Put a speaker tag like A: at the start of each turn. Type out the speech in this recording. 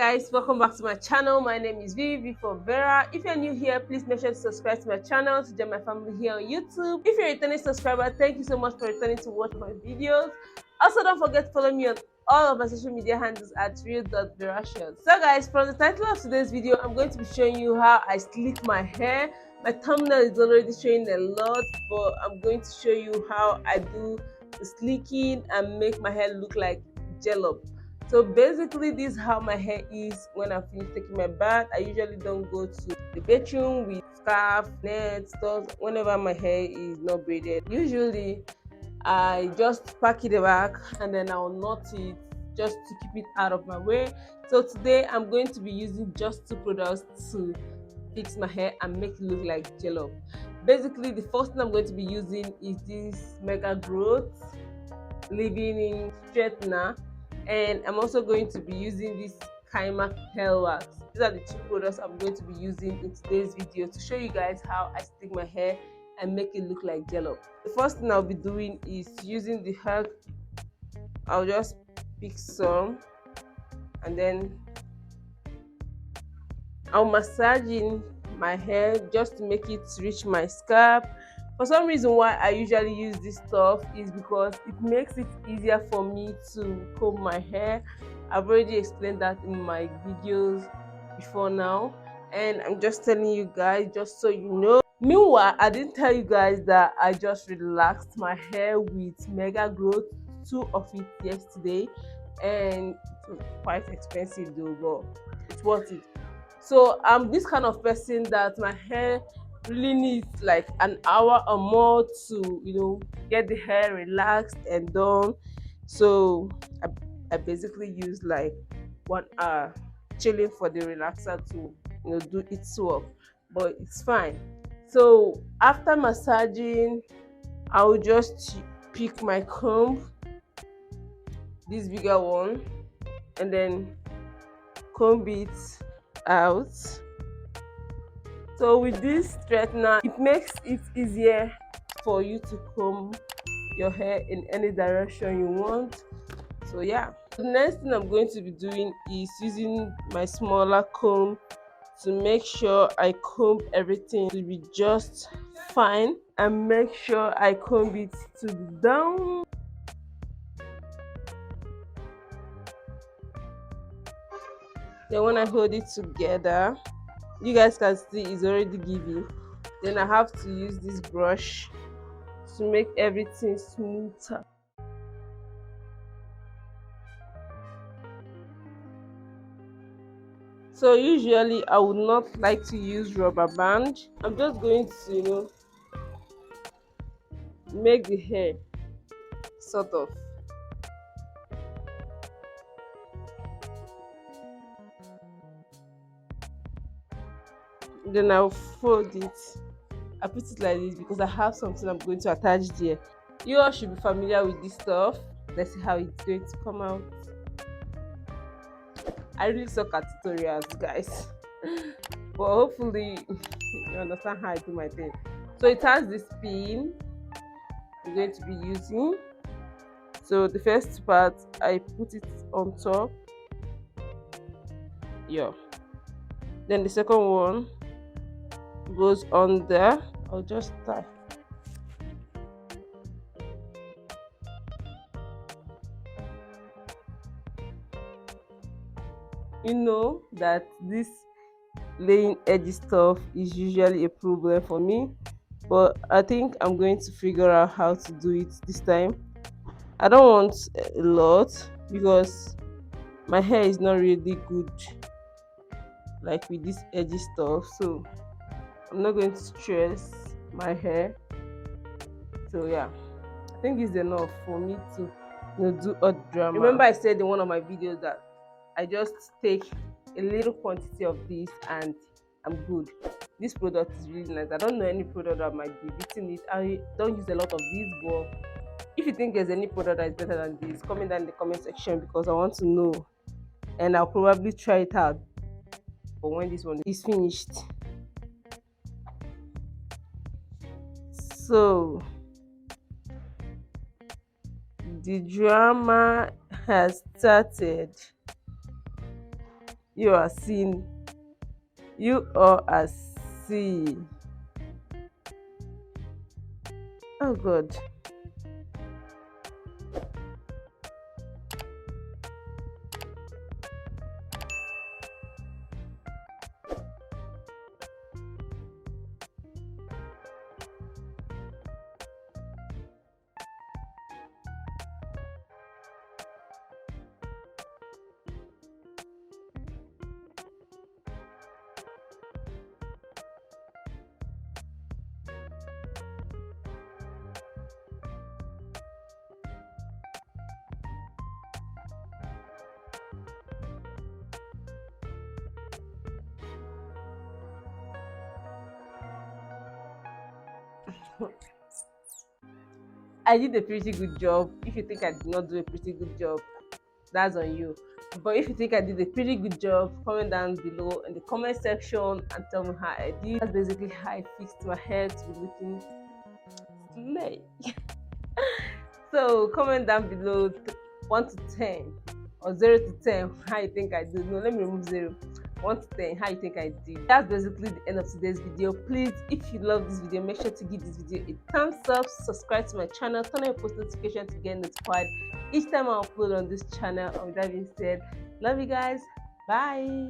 A: Guys, welcome back to my channel. My name is Vivi for Vera. If you're new here, please make sure to subscribe to my channel to join my family here on YouTube. If you're a returning subscriber, thank you so much for returning to watch my videos. Also, don't forget to follow me on all of my social media handles at real.verashon. So guys, from the title of today's video, I'm going to be showing you how I slick my hair. My thumbnail is already showing a lot, but I'm going to show you how I do the slicking and make my hair look like gel-up. So basically, this is how my hair is when I finish taking my bath. I usually don't go to the bathroom with scarf, net, stuff whenever my hair is not braided. Usually, I just pack it back and then I'll knot it just to keep it out of my way. So today, I'm going to be using just two products to fix my hair and make it look like gel-up. Basically, the first thing I'm going to be using is this Mega Growth Leave-In Straightener, and I'm also going to be using this Kaima Hair Wax. These are the two products I'm going to be using in today's video to show you guys how I stick my hair and make it look like gel-up. The first thing I'll be doing is using the hair. I'll just pick some and then I'll massage in my hair just to make it reach my scalp. For some reason why I usually use this stuff is because it makes it easier for me to comb my hair. I've already explained that in my videos before now, and I'm just telling you guys just so you know. Meanwhile, I didn't tell you guys that I just relaxed my hair with Mega Growth, two of it yesterday, and it was quite expensive though, but it's worth it. So I'm this kind of person that my hair really needs like an hour or more to get the hair relaxed and done. So I basically use like 1 hour chilling for the relaxer to do its work, but it's fine. So after massaging, I will just pick my comb, this bigger one, and then comb it out. So with this straightener, it makes it easier for you to comb your hair in any direction you want. So yeah, the next thing I'm going to be doing is using my smaller comb to make sure I comb everything to be just fine, and make sure I comb it to the down. Then when I hold it together, you guys can see it's already giving. Then I have to use this brush to make everything smoother. So usually I would not like to use rubber band. I'm just going to make the hair sort of. Then I'll fold it. I put it like this because I have something I'm going to attach there. You all should be familiar with this stuff. Let's see how it's going to come out. I really suck at tutorials, guys. But hopefully you understand how I do my thing. So it has this pin I'm going to be using. So the first part, I put it on top. Yeah. Then the second one goes on there. I'll just tie. You know that this laying edgy stuff is usually a problem for me, but I think I'm going to figure out how to do it this time. I don't want a lot because my hair is not really good like with this edgy stuff, so I'm not going to stress my hair. So yeah, I think it's enough for me to do a drama. Remember I said in one of my videos that I just take a little quantity of this and I'm good. This product is really nice. I don't know any product that might be beating it. I don't use a lot of these, but if you think there's any product that is better than this, comment down in the comment section because I want to know, and I'll probably try it out for when this one is finished. So the drama has started. You are seen. You are a seen. Oh God. I did a pretty good job. If you think I did not do a pretty good job, that's on you. But if you think I did a pretty good job, comment down below in the comment section and tell me how I did. That's basically how I fixed my hair to be looking slay. So comment down below 1 to 10 or 0 to 10 how you think I did. No, let me remove 0. 1 to 10 how you think I did. That's basically the end of today's video. Please, if you love this video, make sure to give this video a thumbs up, subscribe to my channel, turn on your post notification to get notified each time I upload on this channel. And with that being said, love you guys. Bye.